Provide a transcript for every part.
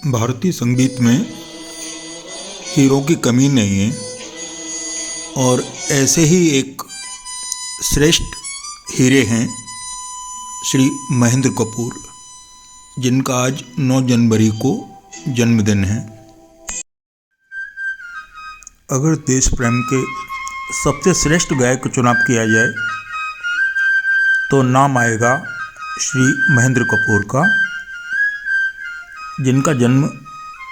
भारतीय संगीत में हीरो की कमी नहीं है और ऐसे ही एक श्रेष्ठ हीरे हैं श्री महेंद्र कपूर, जिनका आज 9 जनवरी को जन्मदिन है। अगर देश प्रेम के सबसे श्रेष्ठ गायक का चुनाव किया जाए तो नाम आएगा श्री महेंद्र कपूर का, जिनका जन्म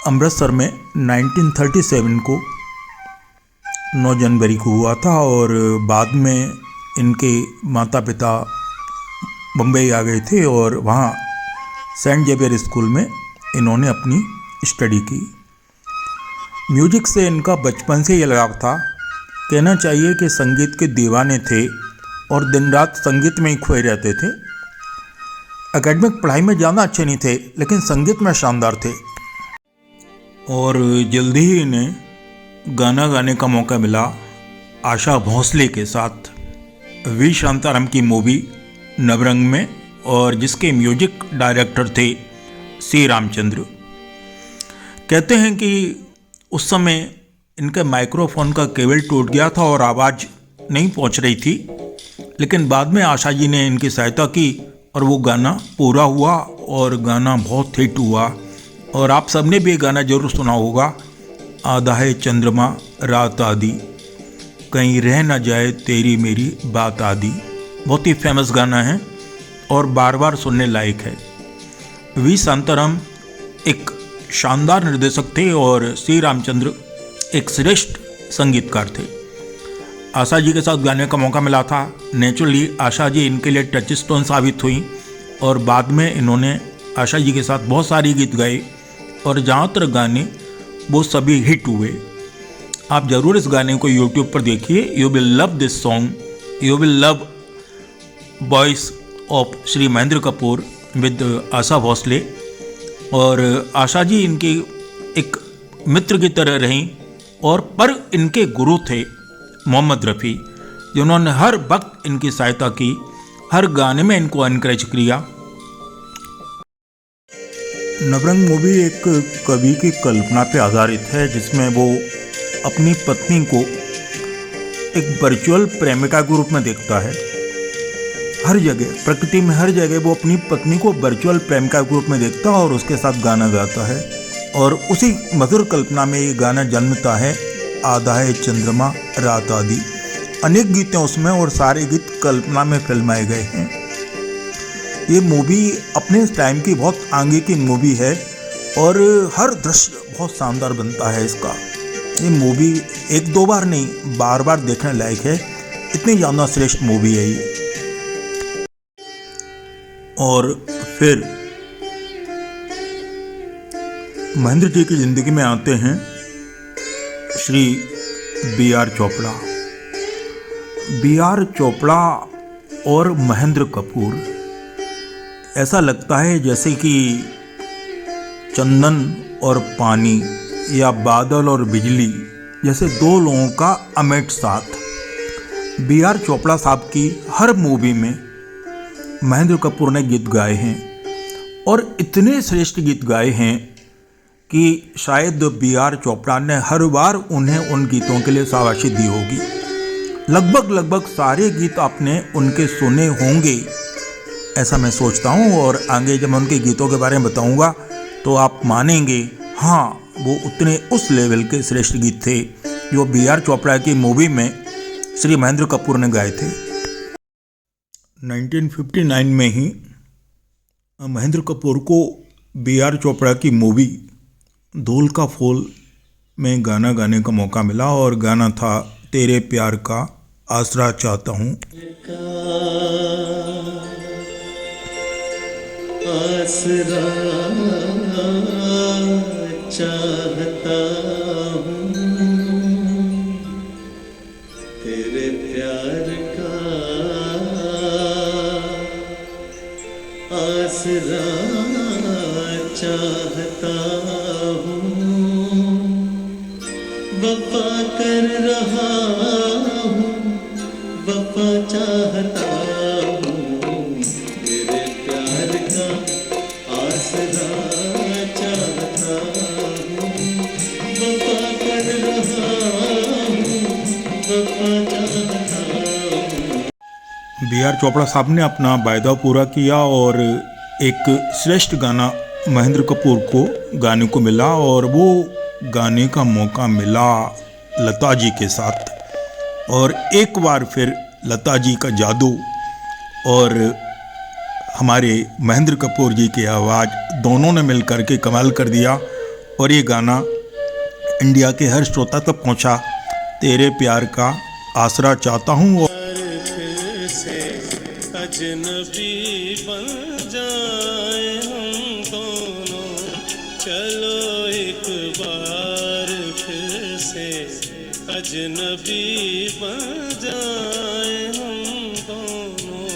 अमृतसर में 1937 को 9 जनवरी को हुआ था और बाद में इनके माता पिता बम्बई आ गए थे और वहाँ सेंट जेवियर स्कूल में इन्होंने अपनी स्टडी की। म्यूजिक से इनका बचपन से ये लगाव था। कहना चाहिए कि संगीत के दीवाने थे और दिन रात संगीत में ही खोए रहते थे। एकेडमिक पढ़ाई में ज़्यादा अच्छे नहीं थे, लेकिन संगीत में शानदार थे और जल्दी ही इन्हें गाना गाने का मौका मिला आशा भोसले के साथ वी शांताराम की मूवी नवरंग में, और जिसके म्यूजिक डायरेक्टर थे सी रामचंद्र। कहते हैं कि उस समय इनके माइक्रोफोन का केबल टूट गया था और आवाज़ नहीं पहुंच रही थी, लेकिन बाद में आशा जी ने इनकी सहायता की और वो गाना पूरा हुआ और गाना बहुत हिट हुआ। और आप सबने भी ये गाना जरूर सुना होगा, आधा है चंद्रमा रात आदि, कहीं रह ना जाए तेरी मेरी बात आदि। बहुत ही फेमस गाना है और बार बार सुनने लायक है। वी शांताराम एक शानदार निर्देशक थे और सी रामचंद्र एक श्रेष्ठ संगीतकार थे। आशा जी के साथ गाने का मौका मिला था। नेचुरली आशा जी इनके लिए टच स्टोन साबित हुई और बाद में इन्होंने आशा जी के साथ बहुत सारे गीत गाए और जहाँ तक गाने वो सभी हिट हुए। आप ज़रूर इस गाने को YouTube पर देखिए। You will love this song, you will love voice of Shri Mahendra Kapoor with Asha Bhosle. और आशा जी इनकी एक मित्र की तरह रहीं और पर इनके गुरु थे मोहम्मद रफ़ी, जिन्होंने हर वक्त इनकी सहायता की, हर गाने में इनको एनकरेज किया। नवरंग मूवी एक कवि की कल्पना पे आधारित है, जिसमें वो अपनी पत्नी को एक वर्चुअल प्रेमिका के रूप में देखता है। हर जगह प्रकृति में हर जगह वो अपनी पत्नी को वर्चुअल प्रेमिका के रूप में देखता है और उसके साथ गाना गाता है। और उसी मधुर कल्पना में ये गाना जन्मता है, आधा है चंद्रमा रात आदि। अनेक गीत हैं उसमें और सारे गीत कल्पना में फिल्माए गए हैं। ये मूवी अपने टाइम की बहुत आगे की मूवी है और हर दृश्य बहुत शानदार बनता है इसका। ये मूवी एक दो बार नहीं, बार बार देखने लायक है, इतनी ज़्यादा श्रेष्ठ मूवी है ये। और फिर महेंद्र जी की ज़िंदगी में आते हैं श्री बी.आर. चोपड़ा। बी.आर. चोपड़ा और महेंद्र कपूर, ऐसा लगता है जैसे कि चंदन और पानी या बादल और बिजली जैसे दो लोगों का अमिट साथ। बी.आर. चोपड़ा साहब की हर मूवी में महेंद्र कपूर ने गीत गाए हैं और इतने श्रेष्ठ गीत गाए हैं कि शायद बी.आर. चोपड़ा ने हर बार उन्हें उन गीतों के लिए शाबाशी दी होगी। लगभग सारे गीत आपने उनके सुने होंगे, ऐसा मैं सोचता हूँ। और आगे जब मैं उनके गीतों के बारे में बताऊँगा तो आप मानेंगे, हाँ वो उतने उस लेवल के श्रेष्ठ गीत थे जो बी.आर. चोपड़ा की मूवी में श्री महेंद्र कपूर ने गाए थे। 1959 में ही महेंद्र कपूर को बी.आर. चोपड़ा की मूवी धूल का फूल में गाना गाने का मौका मिला और गाना था तेरे प्यार का आसरा चाहता हूँ। आसरा चाहता हूँ, तेरे प्यार का आसरा चाहता हूँ। वफा कर रहा हूँ, वफा चाहता हूँ, तेरे प्यार का आसरा चाहता हूँ, वफा कर रहा हूँ, वफा चाहता हूँ। बी आर चोपड़ा साहब ने अपना वायदा पूरा किया और एक श्रेष्ठ गाना महेंद्र कपूर को गाने को मिला और वो गाने का मौका मिला लता जी के साथ। और एक बार फिर लता जी का जादू और हमारे महेंद्र कपूर जी की आवाज़ दोनों ने मिलकर के कमाल कर दिया और ये गाना इंडिया के हर श्रोता तक पहुंचा। तेरे प्यार का आसरा चाहता हूँ। फिर से अजनबी बन जाए हम दोनों, चलो एक बार फिर से अजनबी बन जाए हम दोनों।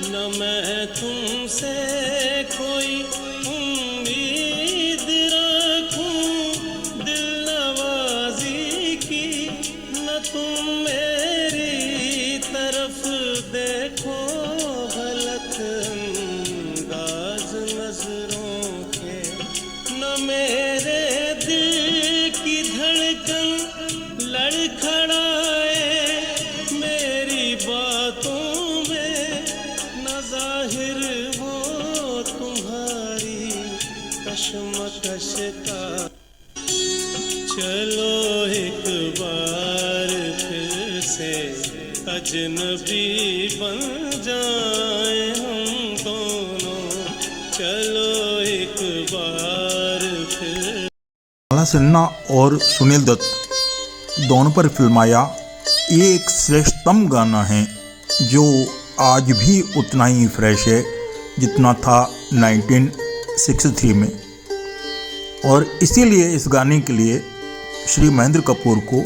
न मैं तुमसे कोई उम्मीद रखूं दिल नवाजी की, न तुम मेरी तरफ देखो गलत अंदाज नजरों के, न मेरे दिल की धड़कन लड़खड़ाए मेरी बातों में, न जाहिर हो तुम्हारी कशमकश का। चलो एक बार फिर से अजनबी बन जाए हम दोनों, चलो एक बार फिर। माला सिन्हा और सुनील दत्त दोनों पर फिल्माया ये एक श्रेष्ठतम गाना है जो आज भी उतना ही फ्रेश है जितना था 1963 में। और इसीलिए इस गाने के लिए श्री महेंद्र कपूर को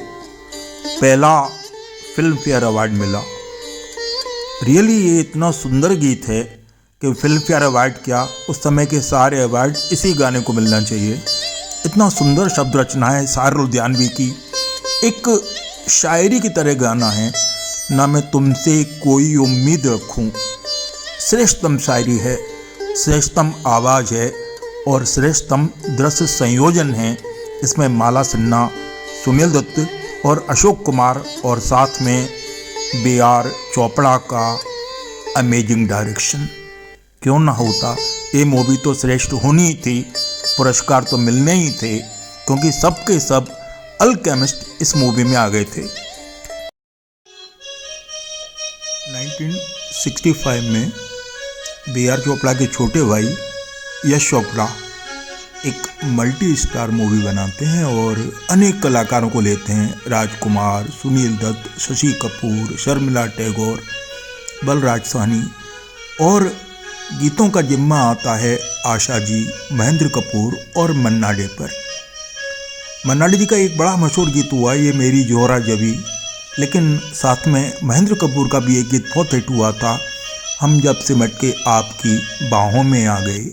पहला फिल्म फेयर अवार्ड मिला। रियली ये इतना सुंदर गीत है कि फिल्म फेयर अवार्ड क्या, उस समय के सारे अवार्ड इसी गाने को मिलना चाहिए। इतना सुंदर शब्द रचना है सार लुधियानवी की, एक शायरी की तरह गाना है। ना मैं तुमसे कोई उम्मीद रखूं, श्रेष्ठतम शायरी है, श्रेष्ठतम आवाज़ है और श्रेष्ठतम दृश्य संयोजन है। इसमें माला सिन्हा, सुनील दत्त और अशोक कुमार और साथ में बी आर चोपड़ा का अमेजिंग डायरेक्शन। क्यों ना होता, ये मूवी तो श्रेष्ठ होनी ही थी, पुरस्कार तो मिलने ही थे क्योंकि सब के सब अल्केमिस्ट इस मूवी में आ गए थे। 1965 में बी आर चोपड़ा के छोटे भाई यश चोपड़ा एक मल्टी स्टार मूवी बनाते हैं और अनेक कलाकारों को लेते हैं। राजकुमार, सुनील दत्त, शशि कपूर, शर्मिला टैगोर, बलराज साहनी और गीतों का जिम्मा आता है आशा जी, महेंद्र कपूर और मन्ना डे पर। मन्ना डे जी का एक बड़ा मशहूर गीत हुआ ये मेरी जोहरा जबी, लेकिन साथ में महेंद्र कपूर का भी एक गीत बहुत हिट हुआ था, हम जब सिमट के आपकी बाहों में आ गए।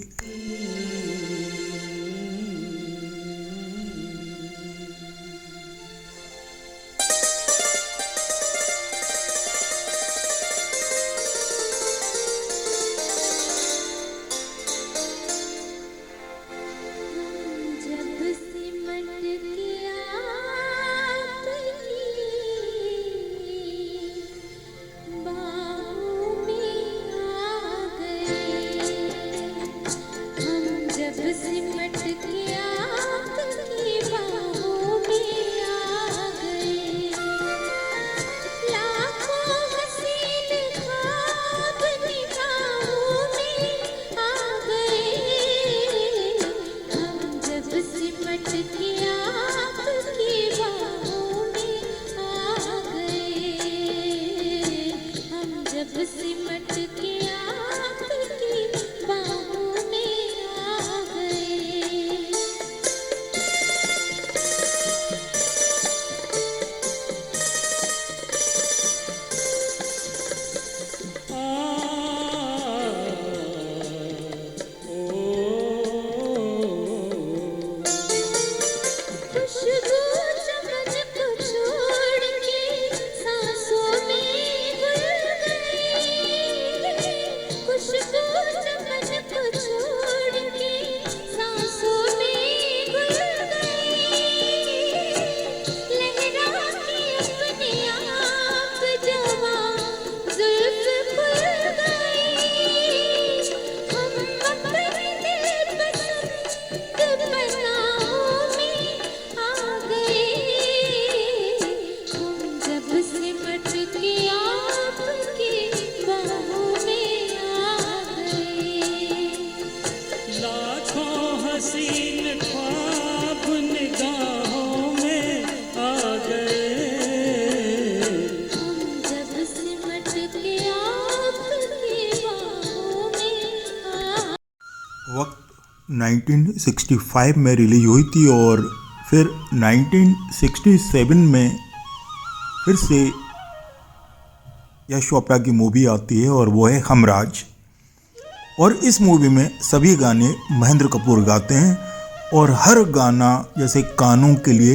1965 में रिलीज हुई थी और फिर 1967 में फिर से यश चोपड़ा की मूवी आती है और वो है हमराज। और इस मूवी में सभी गाने महेंद्र कपूर गाते हैं और हर गाना जैसे कानों के लिए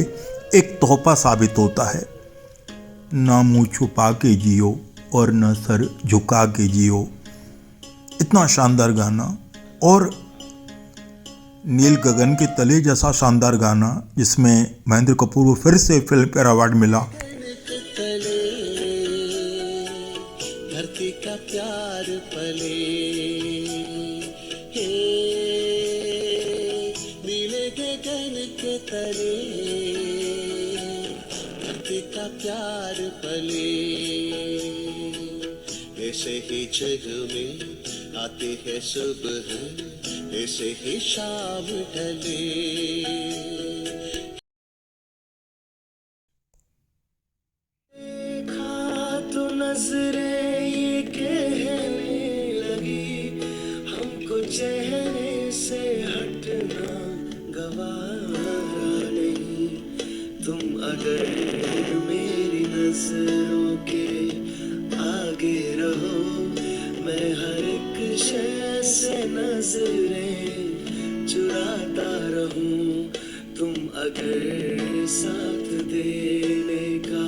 एक तोहफा साबित होता है। ना मुँह छुपा के जियो और न सर झुका के जियो, इतना शानदार गाना। और नील गगन के तले जैसा शानदार गाना जिसमें महेंद्र कपूर को फिर से फिल्म फेयर अवार्ड मिला। धरती का प्यार पले, नीले गगन के तले, धरती का प्यार पले, ऐसे ही जग में आती है सुबह, ऐसे ही शाम ढले। देखा तो नजरें ये कहने लगी, हमको चेहरे से हटना गवारा नहीं। तुम अगर मेरी नजरों के आगे रहो, मैं हर एक शय से नजरें चुराता रहूं। तुम अगर साथ देने का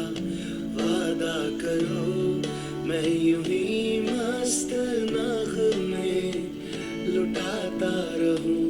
वादा करो, मैं यूं ही मस्त नग़मे लुटाता रहूं।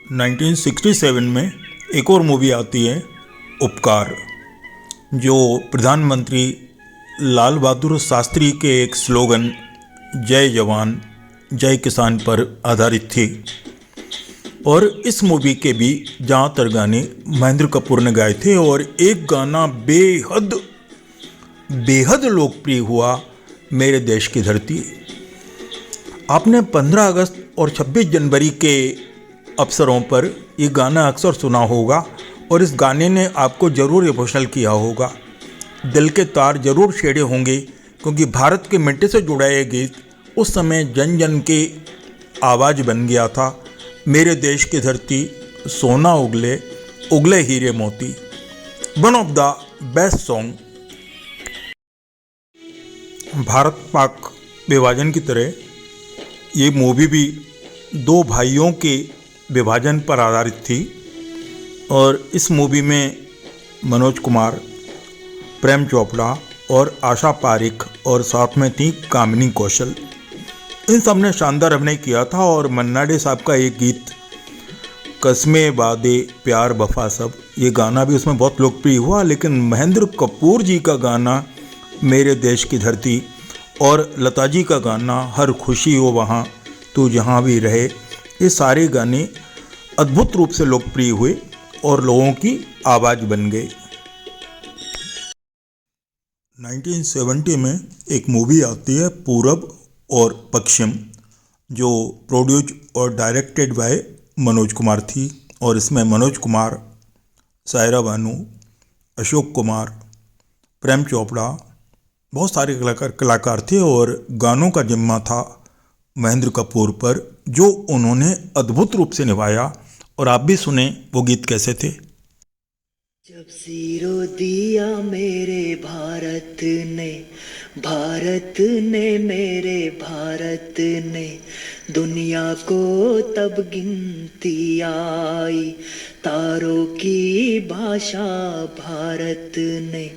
नाइनटीन 1967 में एक और मूवी आती है उपकार, जो प्रधानमंत्री लाल बहादुर शास्त्री के एक स्लोगन जय जवान जय किसान पर आधारित थी। और इस मूवी के भी ज़्यादातर गाने महेंद्र कपूर ने गाए थे और एक गाना बेहद लोकप्रिय हुआ, मेरे देश की धरती। आपने 15 अगस्त और 26 जनवरी के अवसरों पर ये गाना अक्सर सुना होगा और इस गाने ने आपको ज़रूर इमोशनल किया होगा, दिल के तार ज़रूर छेड़े होंगे, क्योंकि भारत के मिट्टी से जुड़ा ये गीत उस समय जन जन के आवाज़ बन गया था। मेरे देश की धरती सोना उगले उगले हीरे मोती, one of the best song. Bharat Pak विभाजन की तरह ये मूवी भी दो भाइयों के विभाजन पर आधारित थी और इस मूवी में मनोज कुमार, प्रेम चोपड़ा और आशा पारिक और साथ में थी कामिनी कौशल। इन सब ने शानदार अभिनय किया था और मन्ना डे साहब का एक गीत कस्मे वादे प्यार वफा सब, ये गाना भी उसमें बहुत लोकप्रिय हुआ। लेकिन महेंद्र कपूर जी का गाना मेरे देश की धरती और लता जी का गाना हर खुशी हो वहाँ तू जहाँ भी रहे, ये सारे गाने अद्भुत रूप से लोकप्रिय हुए और लोगों की आवाज़ बन गए। 1970 में एक मूवी आती है पूरब और पश्चिम, जो प्रोड्यूस और डायरेक्टेड बाय मनोज कुमार थी और इसमें मनोज कुमार, सायरा बानू, अशोक कुमार, प्रेम चोपड़ा, बहुत सारे कलाकार थे और गानों का जिम्मा था महेंद्र कपूर पर, जो उन्होंने अद्भुत रूप से निभाया। और आप भी सुने वो गीत कैसे थे। जब जीरो दिया मेरे भारत ने मेरे भारत ने दुनिया को तब गिनती आई, तारों की भाषा भारत ने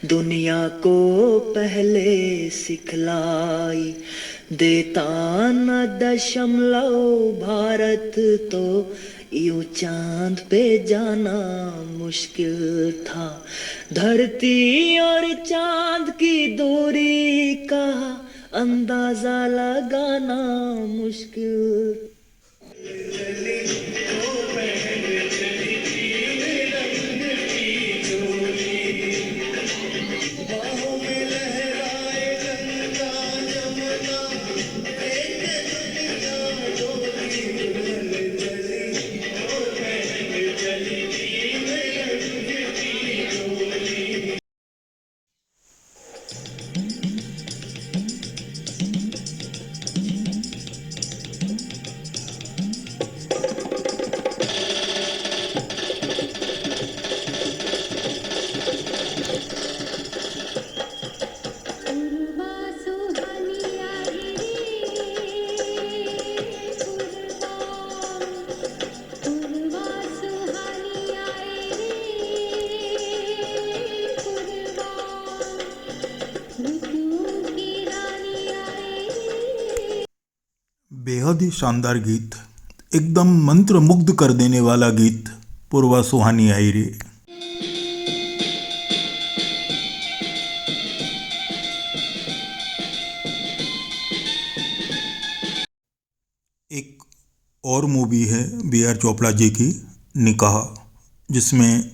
दुनिया को पहले सिखलाई, देता न दशमलव भारत तो यूं चांद पे जाना मुश्किल था, धरती और चांद की दूरी का अंदाजा लगाना मुश्किल। बेहद ही शानदार गीत, एकदम मंत्र मुग्ध कर देने वाला गीत पूर्वा सुहानी आई रे। एक और मूवी है B.R. चोपड़ा जी की निकाह, जिसमें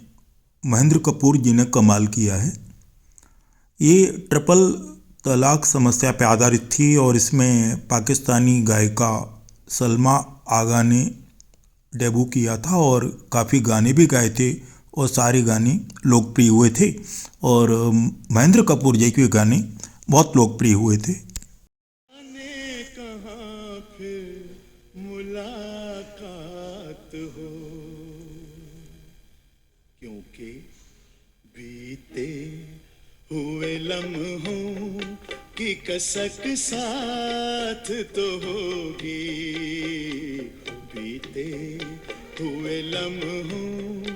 महेंद्र कपूर जी ने कमाल किया है। ये ट्रिपल तलाक समस्या पर आधारित थी और इसमें पाकिस्तानी गायिका सलमा आगा ने डेब्यू किया था और काफ़ी गाने भी गाए थे और सारे गाने लोकप्रिय हुए थे और महेंद्र कपूर जी के गाने बहुत लोकप्रिय हुए थे। कहाँ फिर मुलाकात हो, क्योंकि बीते हुए लम्हों की कसक साथ तो होगी, बीते हुए लम्हों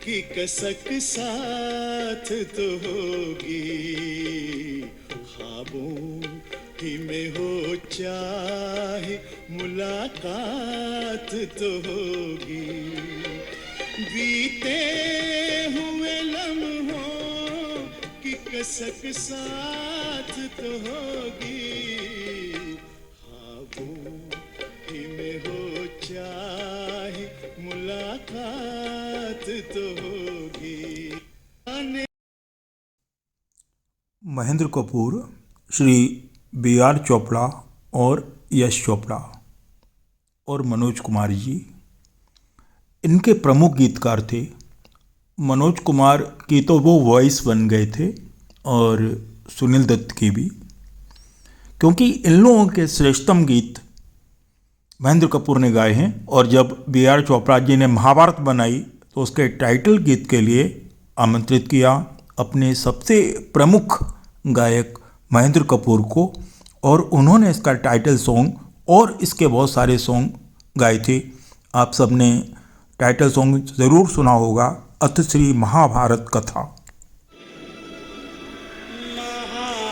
की कसक साथ तो होगी, ख्वाबों ही में हो चाहे मुलाकात तो होगी, बीते हुए लम्हों की कसक साथ तो होगी, ख्वाबों ही में हो चाहे मुलाकात तो होगी। महेंद्र कपूर, श्री B.R. चोपड़ा और यश चोपड़ा और मनोज कुमार जी इनके प्रमुख गीतकार थे। मनोज कुमार की तो वो वॉइस बन गए थे और सुनील दत्त की भी, क्योंकि इन लोगों के श्रेष्ठतम गीत महेंद्र कपूर ने गाए हैं। और जब B.R. चोपड़ा जी ने महाभारत बनाई तो उसके टाइटल गीत के लिए आमंत्रित किया अपने सबसे प्रमुख गायक महेंद्र कपूर को, और उन्होंने इसका टाइटल सॉन्ग और इसके बहुत सारे सॉन्ग गाए थे। आप सबने टाइटल सॉन्ग ज़रूर सुना होगा, अथ श्री महाभारत कथा। महाभारत